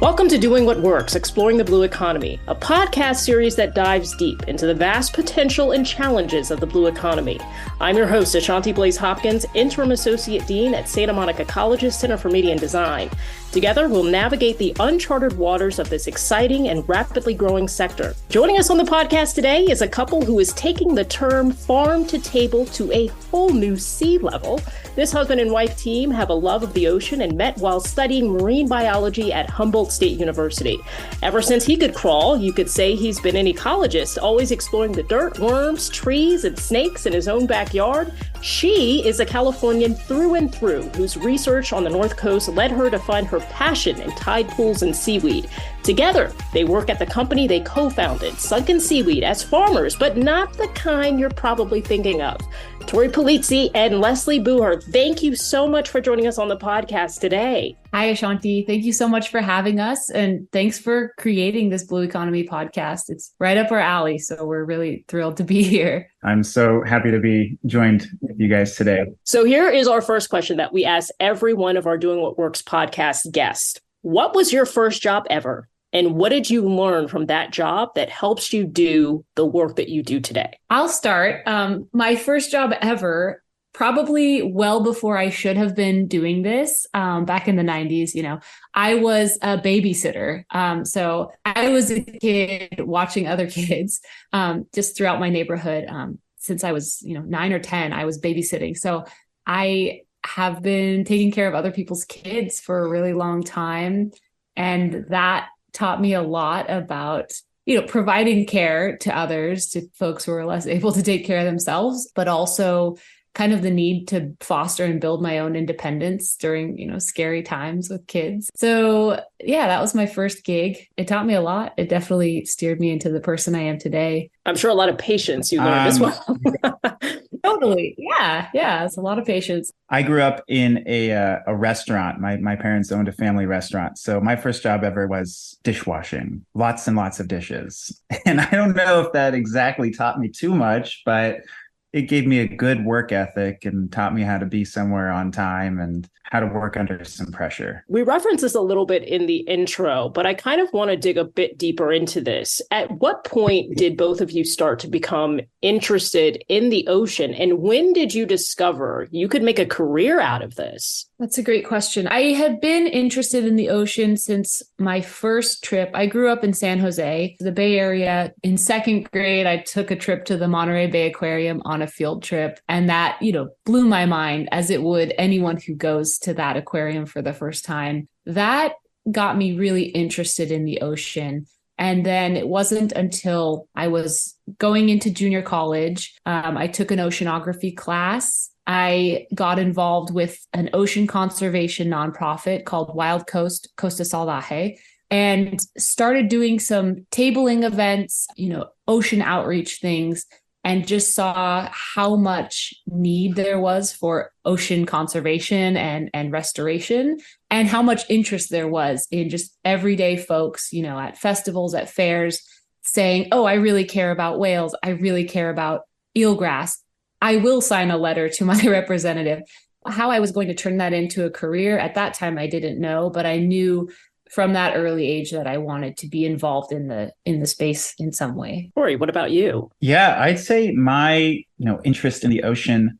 Welcome to Doing What Works, Exploring the Blue Economy, a podcast series that dives deep into the vast potential and challenges of the blue economy. I'm your host, Ashanti Blaize-Hopkins, Interim Associate Dean at Santa Monica College's Center for Media and Design. Together, we'll navigate the uncharted waters of this exciting and rapidly growing sector. Joining us on the podcast today is a couple who is taking the term farm to table to a whole new sea level. This husband and wife team have a love of the ocean and met while studying marine biology at Humboldt State University. Ever since he could crawl, you could say he's been an ecologist, always exploring the dirt, worms, trees, and snakes in his own backyard. She is a Californian through and through, whose research on the North Coast led her to find her passion in tide pools and seaweed. Together, they work at the company they co-founded, Sunken Seaweed, as farmers, but not the kind you're probably thinking of. Torre Polizzi and Leslie Booher, thank you so much for joining us on the podcast today. Hi, Ashanti. Thank you so much for having us. And thanks for creating this Blue Economy podcast. It's right up our alley. So we're really thrilled to be here. I'm so happy to be joined with you guys today. So here is our first question that we ask every one of our Doing What Works podcast guests. What was your first job ever? And what did you learn from that job that helps you do the work that you do today? I'll start. My first job ever, probably well before I should have been doing this, back in the 90s, I was a babysitter. So I was a kid watching other kids just throughout my neighborhood. Since I was, 9 or 10, I was babysitting. So I have been taking care of other people's kids for a really long time. And that taught me a lot about, providing care to others, to folks who are less able to take care of themselves, but also kind of the need to foster and build my own independence during, scary times with kids. So yeah, that was my first gig. It taught me a lot. It definitely steered me into the person I am today. I'm sure a lot of patience you learned as well. Totally. Yeah. It's a lot of patience. I grew up in a restaurant. My parents owned a family restaurant. So my first job ever was dishwashing, lots and lots of dishes. And I don't know if that exactly taught me too much, but it gave me a good work ethic and taught me how to be somewhere on time and how to work under some pressure. We referenced this a little bit in the intro, but I kind of want to dig a bit deeper into this. At what point did both of you start to become interested in the ocean? And when did you discover you could make a career out of this? That's a great question. I had been interested in the ocean since my first trip. I grew up in San Jose, the Bay Area. In second grade, I took a trip to the Monterey Bay Aquarium on a field trip. And that, blew my mind, as it would anyone who goes to that aquarium for the first time. That got me really interested in the ocean. And then it wasn't until I was going into junior college, I took an oceanography class. I got involved with an ocean conservation nonprofit called Wild Coast, Costa Salvaje, and started doing some tabling events, ocean outreach things, and just saw how much need there was for ocean conservation and restoration, and how much interest there was in just everyday folks, at festivals, at fairs, saying, oh, I really care about whales. I really care about eelgrass. I will sign a letter to my representative. How I was going to turn that into a career at that time, I didn't know, but I knew from that early age that I wanted to be involved in the space in some way. Corey, what about you? Yeah, I'd say my interest in the ocean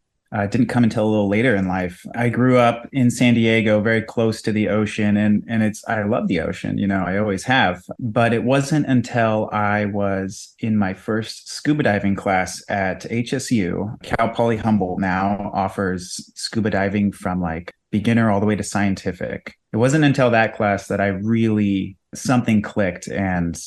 didn't come until a little later in life. I grew up in San Diego, very close to the ocean, and I love the ocean, I always have. But it wasn't until I was in my first scuba diving class at HSU. Cal Poly Humboldt now offers scuba diving from beginner all the way to scientific. It wasn't until that class that I really something clicked and,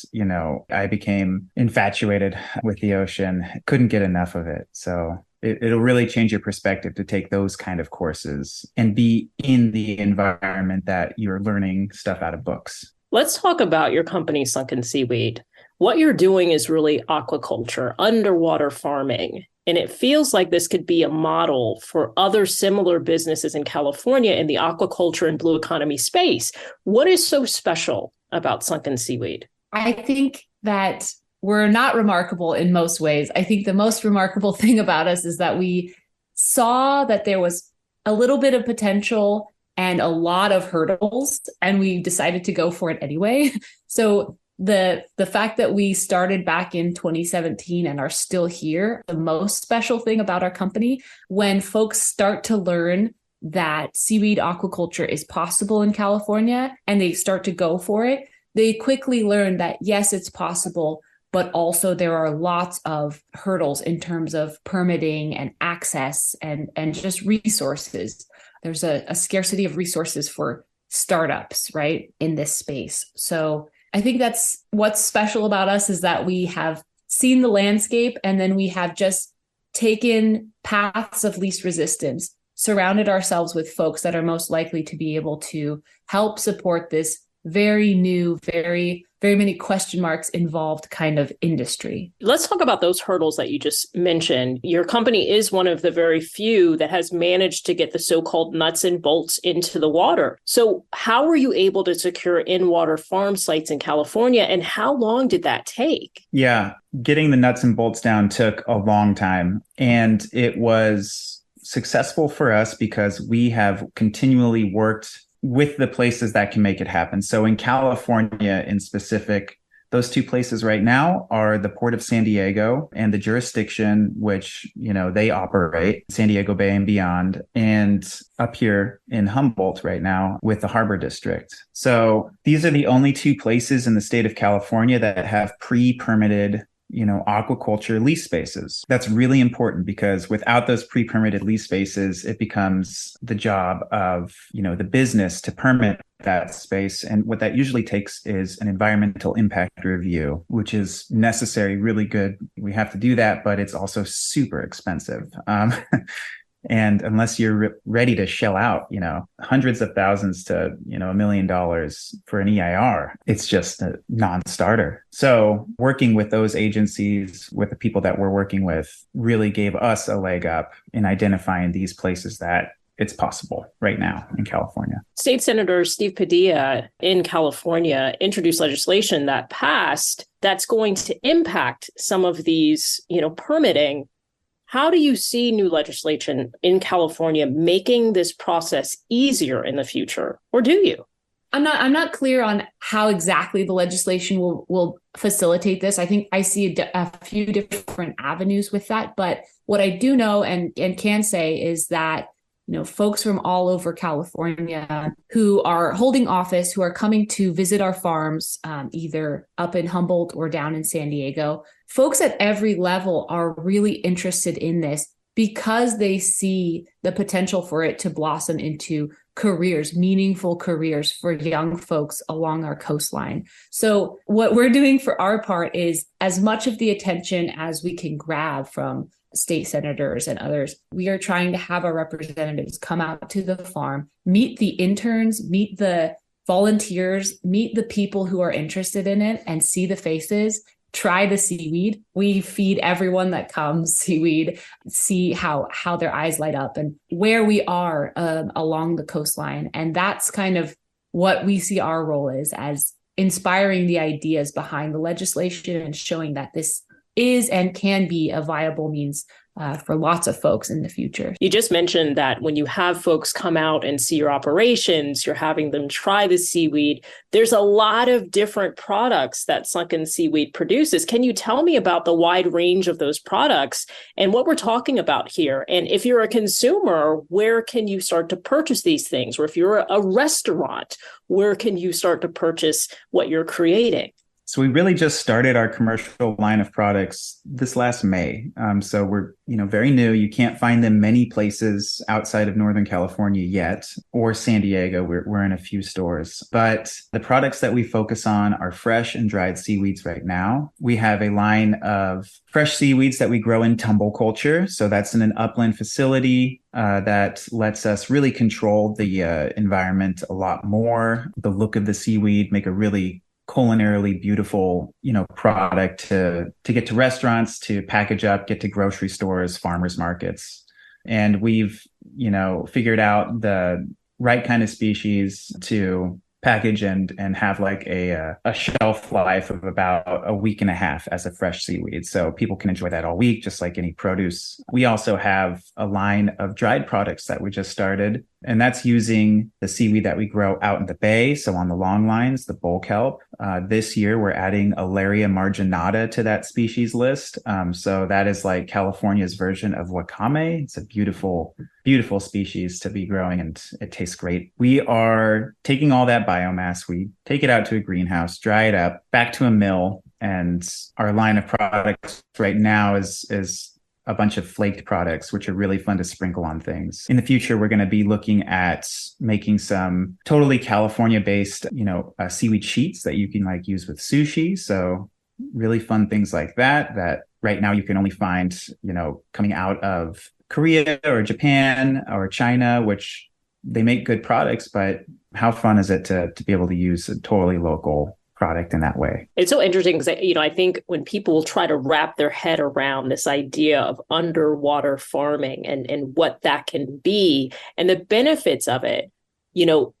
I became infatuated with the ocean. Couldn't get enough of it. So it'll really change your perspective to take those kind of courses and be in the environment that you're learning stuff out of books. Let's talk about your company, Sunken Seaweed. What you're doing is really aquaculture, underwater farming. And it feels like this could be a model for other similar businesses in California in the aquaculture and blue economy space. What is so special about Sunken Seaweed? I think that we're not remarkable in most ways. I think the most remarkable thing about us is that we saw that there was a little bit of potential and a lot of hurdles, and we decided to go for it anyway. So the fact that we started back in 2017 and are still here, the most special thing about our company, when folks start to learn that seaweed aquaculture is possible in California and they start to go for it, they quickly learn that yes, it's possible, but also there are lots of hurdles in terms of permitting and access and just resources. There's a scarcity of resources for startups, right, in this space. So I think that's what's special about us, is that we have seen the landscape and then we have just taken paths of least resistance, surrounded ourselves with folks that are most likely to be able to help support this very new, very many question marks involved kind of industry. Let's talk about those hurdles that you just mentioned. Your company is one of the very few that has managed to get the so-called nuts and bolts into the water. So how were you able to secure in-water farm sites in California, and how long did that take? Yeah, getting the nuts and bolts down took a long time, and it was successful for us because we have continually worked with the places that can make it happen. So in California in specific, those two places right now are the Port of San Diego and the jurisdiction which, they operate, San Diego Bay and beyond, and up here in Humboldt right now with the Harbor District. So these are the only two places in the state of California that have pre-permitted aquaculture lease spaces. That's really important because without those pre-permitted lease spaces, it becomes the job of, the business to permit that space. And what that usually takes is an environmental impact review, which is necessary, really good. We have to do that, but it's also super expensive. And unless you're ready to shell out, hundreds of thousands to, $1 million for an EIR, it's just a non-starter. So working with those agencies, with the people that we're working with, really gave us a leg up in identifying these places that it's possible right now in California. State Senator Steve Padilla in California introduced legislation that passed that's going to impact some of these, permitting. How do you see new legislation in California making this process easier in the future, or do you? I'm not clear on how exactly the legislation will facilitate this. I think I see a few different avenues with that. But what I do know and can say is that folks from all over California who are holding office, who are coming to visit our farms, either up in Humboldt or down in San Diego, folks at every level are really interested in this because they see the potential for it to blossom into careers, meaningful careers for young folks along our coastline. So what we're doing for our part is, as much of the attention as we can grab from state senators and others, we are trying to have our representatives come out to the farm, meet the interns, meet the volunteers, meet the people who are interested in it, and see the faces, try the seaweed. We feed everyone that comes seaweed, see how their eyes light up and where we are along the coastline. And that's kind of what we see our role is, as inspiring the ideas behind the legislation and showing that this is and can be a viable means for lots of folks in the future. You just mentioned that when you have folks come out and see your operations, you're having them try the seaweed. There's a lot of different products that Sunken Seaweed produces. Can you tell me about the wide range of those products and what we're talking about here? And if you're a consumer, where can you start to purchase these things? Or if you're a restaurant, where can you start to purchase what you're creating? So we really just started our commercial line of products this last May. So we're, very new. You can't find them many places outside of Northern California yet, or San Diego. We're in a few stores. But the products that we focus on are fresh and dried seaweeds right now. We have a line of fresh seaweeds that we grow in tumble culture. So that's in an upland facility that lets us really control the environment a lot more. The look of the seaweed, make a really culinarily beautiful, product to get to restaurants, to package up, get to grocery stores, farmers markets. And we've, figured out the right kind of species to package and have like a shelf life of about a week and a half as a fresh seaweed. So people can enjoy that all week, just like any produce. We also have a line of dried products that we just started. And that's using the seaweed that we grow out in the bay. So on the long lines, the bull kelp. This year, we're adding Alaria marginata to that species list. So that is like California's version of wakame. It's a beautiful, beautiful species to be growing, and it tastes great. We are taking all that biomass, we take it out to a greenhouse, dry it up, back to a mill. And our line of products right now is a bunch of flaked products, which are really fun to sprinkle on things. In the future, we're going to be looking at making some totally California-based, seaweed sheets that you can like use with sushi. So really fun things like that right now you can only find, coming out of Korea or Japan or China, which they make good products, but how fun is it to be able to use a totally local product in that way? It's so interesting because, I think when people try to wrap their head around this idea of underwater farming and what that can be and the benefits of it,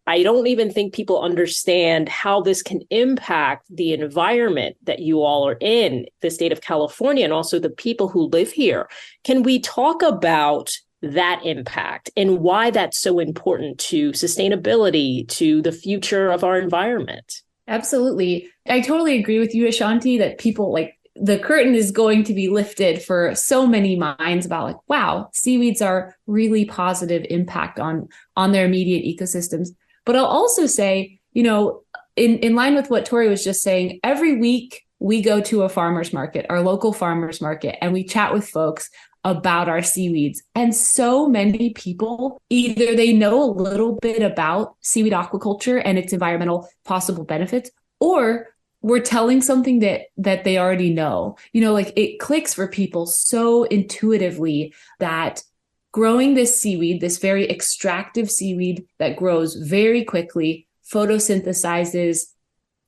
I don't even think people understand how this can impact the environment that you all are in, the state of California, and also the people who live here. Can we talk about that impact and why that's so important to sustainability, to the future of our environment? Absolutely. I totally agree with you, Ashanti, that people the curtain is going to be lifted for so many minds about wow, seaweeds are really positive impact on their immediate ecosystems. But I'll also say, in line with what Torre was just saying, every week we go to a farmer's market, our local farmer's market, and we chat with folks about our seaweeds. And so many people, either they know a little bit about seaweed aquaculture and its environmental possible benefits, or we're telling something that they already know. It clicks for people so intuitively that growing this seaweed, this very extractive seaweed that grows very quickly, photosynthesizes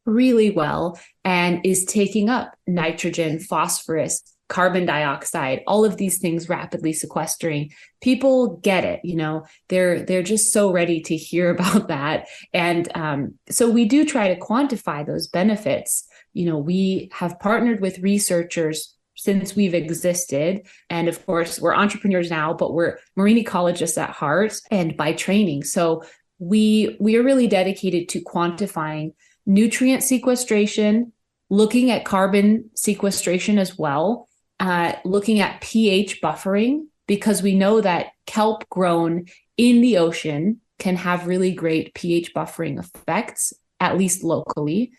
really well, and is taking up nitrogen, phosphorus, carbon dioxide, all of these things rapidly sequestering. People get it, they're just so ready to hear about that. And so we do try to quantify those benefits. We have partnered with researchers since we've existed. And of course, we're entrepreneurs now, but we're marine ecologists at heart and by training. So we are really dedicated to quantifying nutrient sequestration, looking at carbon sequestration as well, looking at pH buffering, because we know that kelp grown in the ocean can have really great pH buffering effects, at least locally.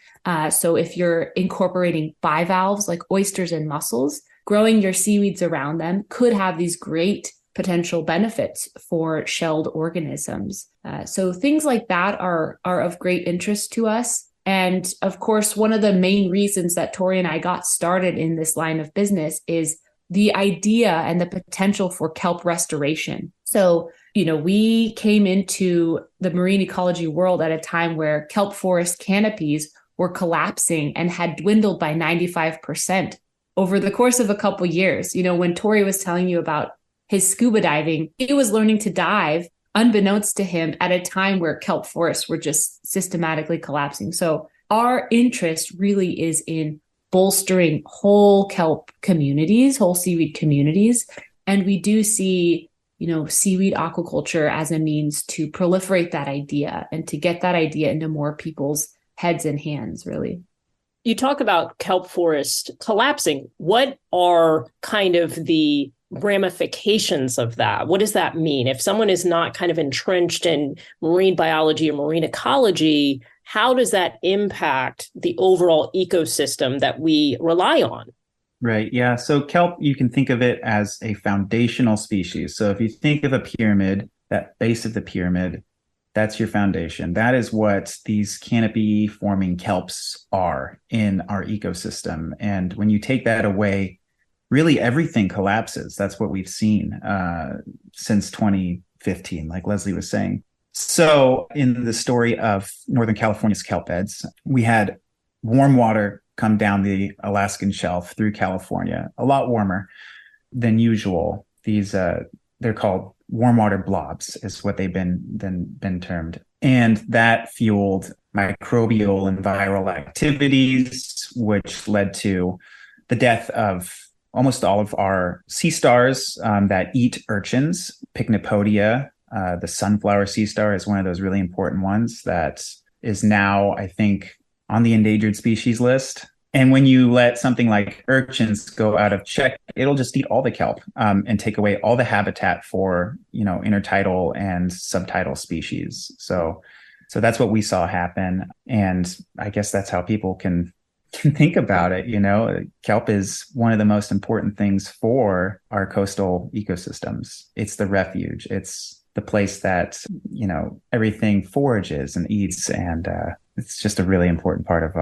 So if you're incorporating bivalves like oysters and mussels, growing your seaweeds around them could have these great potential benefits for shelled organisms. So things like that are of great interest to us. And of course, one of the main reasons that Torre and I got started in this line of business is the idea and the potential for kelp restoration. So, we came into the marine ecology world at a time where kelp forest canopies were collapsing and had dwindled by 95% over the course of a couple of years. When Torre was telling you about his scuba diving, he was learning to dive unbeknownst to him at a time where kelp forests were just systematically collapsing. So our interest really is in bolstering whole kelp communities, whole seaweed communities. And we do see, seaweed aquaculture as a means to proliferate that idea and to get that idea into more people's heads and hands, really. You talk about kelp forest collapsing. What are kind of the ramifications of that? What does that mean? If someone is not kind of entrenched in marine biology or marine ecology, how does that impact the overall ecosystem that we rely on? Right. Yeah. So kelp, you can think of it as a foundational species. So if you think of a pyramid, that base of the pyramid, that's your foundation. That is what these canopy forming kelps are in our ecosystem. And when you take that away, really everything collapses. That's what we've seen since 2015, like Leslie was saying. So in the story of Northern California's kelp beds, we had warm water come down the Alaskan shelf through California, a lot warmer than usual. These they're called warm water blobs, is what they've been termed. And that fueled microbial and viral activities, which led to the death of almost all of our sea stars that eat urchins, Pycnopodia, The sunflower sea star is one of those really important ones that is now, I think, on the endangered species list. And when you let something like urchins go out of check, it'll just eat all the kelp and take away all the habitat for, intertidal and subtidal species. So that's what we saw happen. And I guess that's how people can think about it. Kelp is one of the most important things for our coastal ecosystems. It's the refuge. It's the place that, everything forages and eats. And it's just a really important part of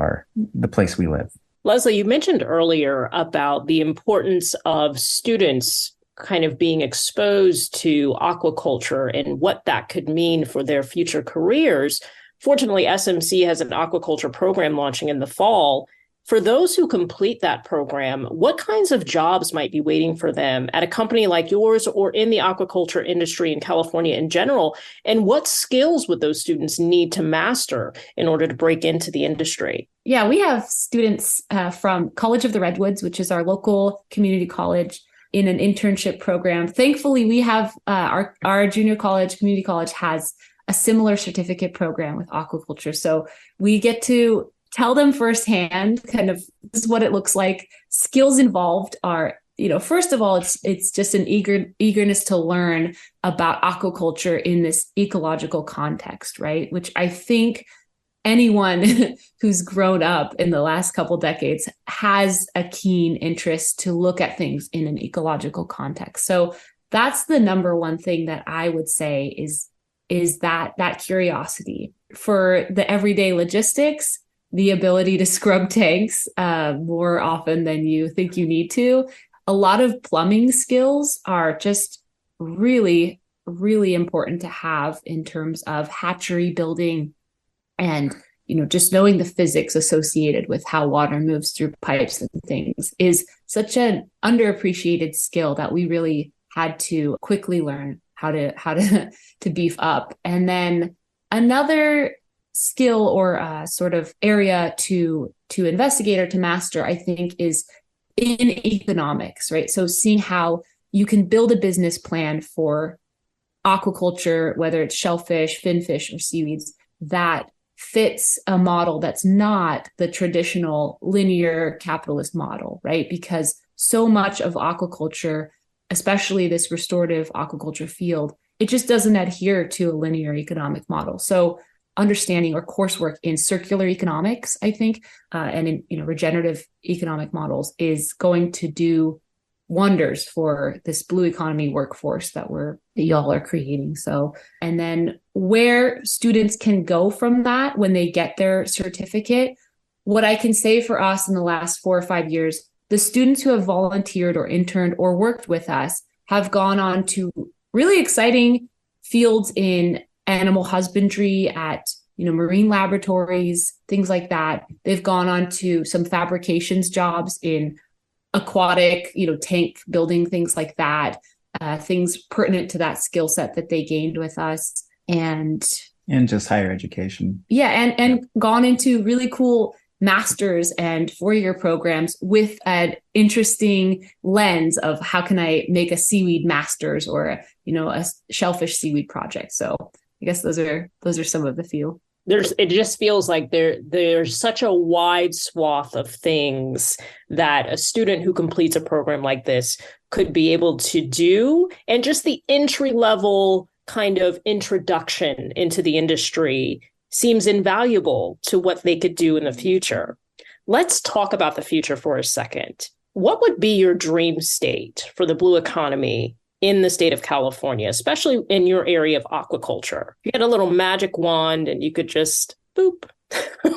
the place we live. Leslie, you mentioned earlier about the importance of students kind of being exposed to aquaculture and what that could mean for their future careers. Fortunately, SMC has an aquaculture program launching in the fall. For those who complete that program, what kinds of jobs might be waiting for them at a company like yours or in the aquaculture industry in California in general? And what skills would those students need to master in order to break into the industry? Yeah, we have students from College of the Redwoods, which is our local community college, in an internship program. Thankfully, we have our junior college, community college, has a similar certificate program with aquaculture. So we get to tell them firsthand kind of this is what it looks like. Skills involved are, first of all, it's just an eagerness to learn about aquaculture in this ecological context, right? Which I think anyone who's grown up in the last couple decades has a keen interest to look at things in an ecological context. So that's the number one thing that I would say is that curiosity. For the everyday logistics, the ability to scrub tanks more often than you think you need to. A lot of plumbing skills are just really, really important to have in terms of hatchery building and, just knowing the physics associated with how water moves through pipes and things is such an underappreciated skill that we really had to quickly learn how to beef up. And then another skill or sort of area to investigate or to master, I think, is in economics, right? So seeing how you can build a business plan for aquaculture, whether it's shellfish, finfish, or seaweeds, that fits a model that's not the traditional linear capitalist model, right? Because so much of aquaculture, especially this restorative aquaculture field, it just doesn't adhere to a linear economic model. So understanding or coursework in circular economics, I think, and in regenerative economic models is going to do wonders for this blue economy workforce that y'all are creating. So, and then where students can go from that when they get their certificate, what I can say for us in the last 4 or 5 years, the students who have volunteered or interned or worked with us have gone on to really exciting fields in animal husbandry at marine laboratories, things like that. They've gone on to some fabrications jobs in aquatic, tank building, things like that, things pertinent to that skill set that they gained with us. And just higher education. Yeah. And gone into really cool masters and 4-year programs with an interesting lens of how can I make a seaweed masters or a shellfish seaweed project. So I guess those are some of the few. It just feels like there's such a wide swath of things that a student who completes a program like this could be able to do. And just the entry level kind of introduction into the industry seems invaluable to what they could do in the future. Let's talk about the future for a second. What would be your dream state for the blue economy in the state of California, especially in your area of aquaculture? If you had a little magic wand and you could just boop,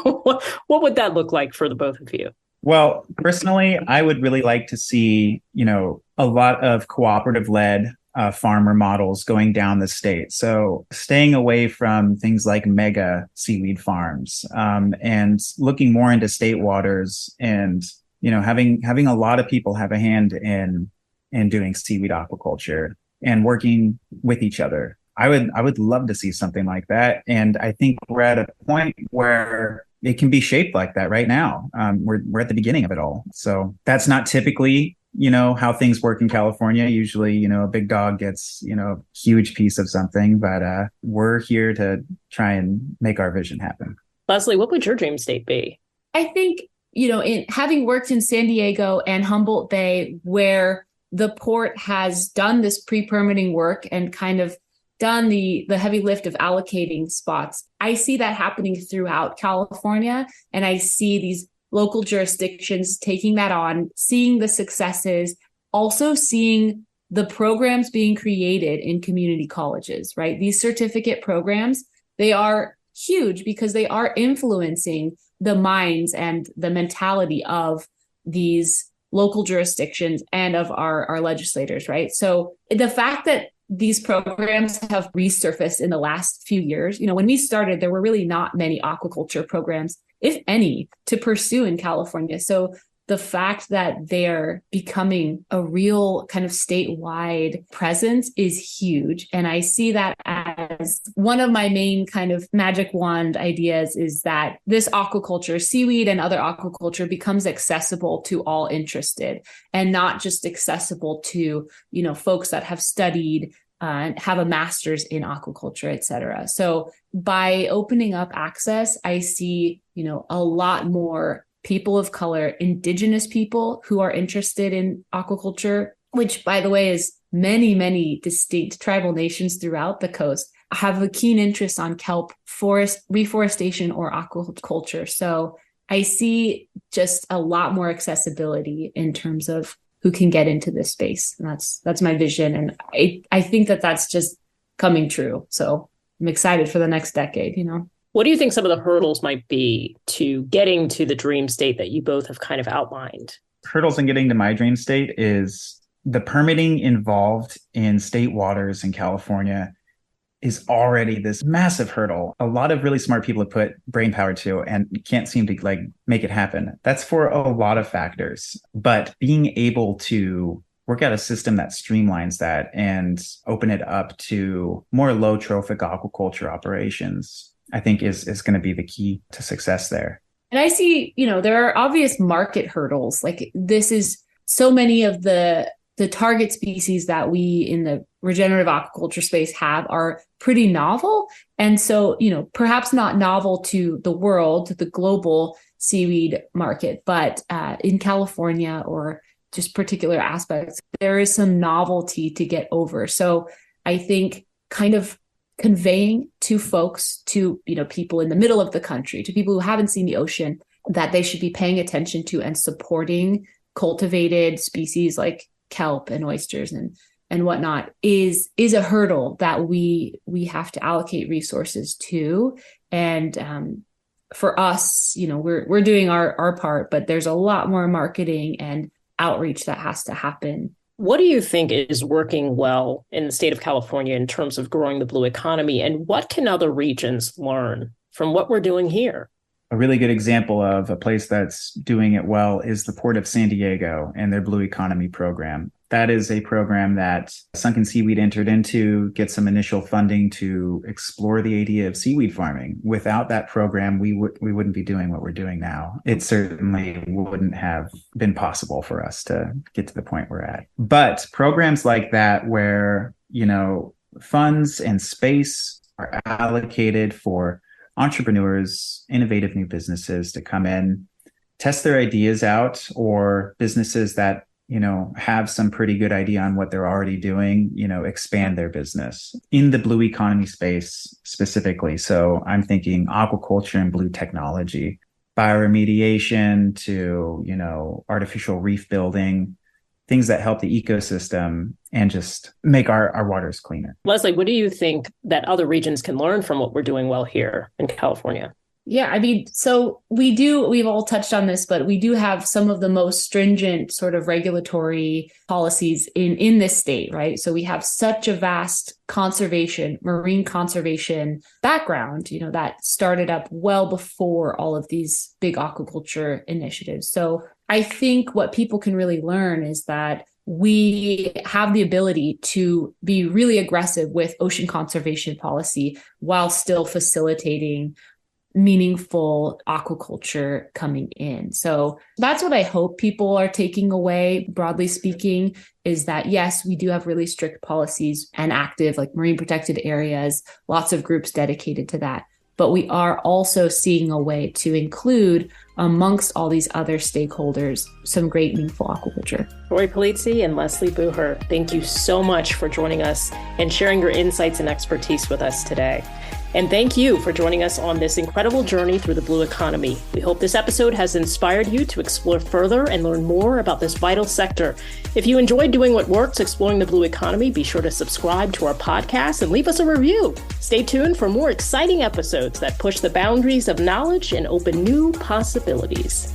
what would that look like for the both of you? Well, personally, I would really like to see, a lot of cooperative-led farmer models going down the state. So staying away from things like mega seaweed farms and looking more into state waters and, having a lot of people have a hand in doing seaweed aquaculture and working with each other. I would love to see something like that. And I think we're at a point where it can be shaped like that right now. We're at the beginning of it all. So that's not typically how things work in California. Usually, a big dog gets, a huge piece of something, but we're here to try and make our vision happen. Leslie, what would your dream state be? I think, in having worked in San Diego and Humboldt Bay, where the port has done this pre-permitting work and kind of done the heavy lift of allocating spots, I see that happening throughout California. And I see these local jurisdictions taking that on, seeing the successes, also seeing the programs being created in community colleges, right? These certificate programs, they are huge because they are influencing the minds and the mentality of these local jurisdictions and of our legislators, right? So the fact that these programs have resurfaced in the last few years, when we started, there were really not many aquaculture programs, if any, to pursue in California. So the fact that they're becoming a real kind of statewide presence is huge. And I see that as one of my main kind of magic wand ideas, is that this aquaculture, seaweed and other aquaculture, becomes accessible to all interested, and not just accessible to, folks that have studied and have a master's in aquaculture, et cetera. So by opening up access, I see, a lot more people of color, indigenous people who are interested in aquaculture, which, by the way, is many, many distinct tribal nations throughout the coast, have a keen interest on kelp, forest reforestation, or aquaculture. So I see just a lot more accessibility in terms of who can get into this space. And that's my vision. And I think that that's just coming true. So I'm excited for the next decade, What do you think some of the hurdles might be to getting to the dream state that you both have kind of outlined? Hurdles in getting to my dream state is the permitting involved in state waters in California is already this massive hurdle. A lot of really smart people have put brain power to and can't seem to make it happen. That's for a lot of factors, but being able to work out a system that streamlines that and open it up to more low trophic aquaculture operations, I think is going to be the key to success there. And I see, there are obvious market hurdles. Like, this is so many of the target species that we in the regenerative aquaculture space have are pretty novel. And so, perhaps not novel to the world, to the global seaweed market, but in California or just particular aspects, there is some novelty to get over. So I think kind of conveying to folks, to, people in the middle of the country, to people who haven't seen the ocean, that they should be paying attention to and supporting cultivated species like kelp and oysters and whatnot is a hurdle that we have to allocate resources to. And for us, we're doing our part, but there's a lot more marketing and outreach that has to happen. What do you think is working well in the state of California in terms of growing the blue economy, and what can other regions learn from what we're doing here? A really good example of a place that's doing it well is the Port of San Diego and their Blue Economy program. That is a program that Sunken Seaweed entered into, get some initial funding to explore the idea of seaweed farming. Without that program, we wouldn't be doing what we're doing now. It certainly wouldn't have been possible for us to get to the point we're at. But programs like that, where, funds and space are allocated for entrepreneurs, innovative new businesses to come in, test their ideas out, or businesses that have some pretty good idea on what they're already doing, expand their business in the blue economy space specifically. So I'm thinking aquaculture and blue technology, bioremediation to, artificial reef building, things that help the ecosystem and just make our waters cleaner. Leslie, what do you think that other regions can learn from what we're doing well here in California? Yeah, so we've all touched on this, but we do have some of the most stringent sort of regulatory policies in this state, right? So we have such a vast marine conservation background, that started up well before all of these big aquaculture initiatives. So I think what people can really learn is that we have the ability to be really aggressive with ocean conservation policy while still facilitating meaningful aquaculture coming in. So that's what I hope people are taking away, broadly speaking, is that yes, we do have really strict policies and active like marine protected areas, lots of groups dedicated to that. But we are also seeing a way to include amongst all these other stakeholders some great meaningful aquaculture. Torre Polizzi and Leslie Booher, thank you so much for joining us and sharing your insights and expertise with us today. And thank you for joining us on this incredible journey through the blue economy. We hope this episode has inspired you to explore further and learn more about this vital sector. If you enjoyed doing what works, exploring the blue economy, be sure to subscribe to our podcast and leave us a review. Stay tuned for more exciting episodes that push the boundaries of knowledge and open new possibilities.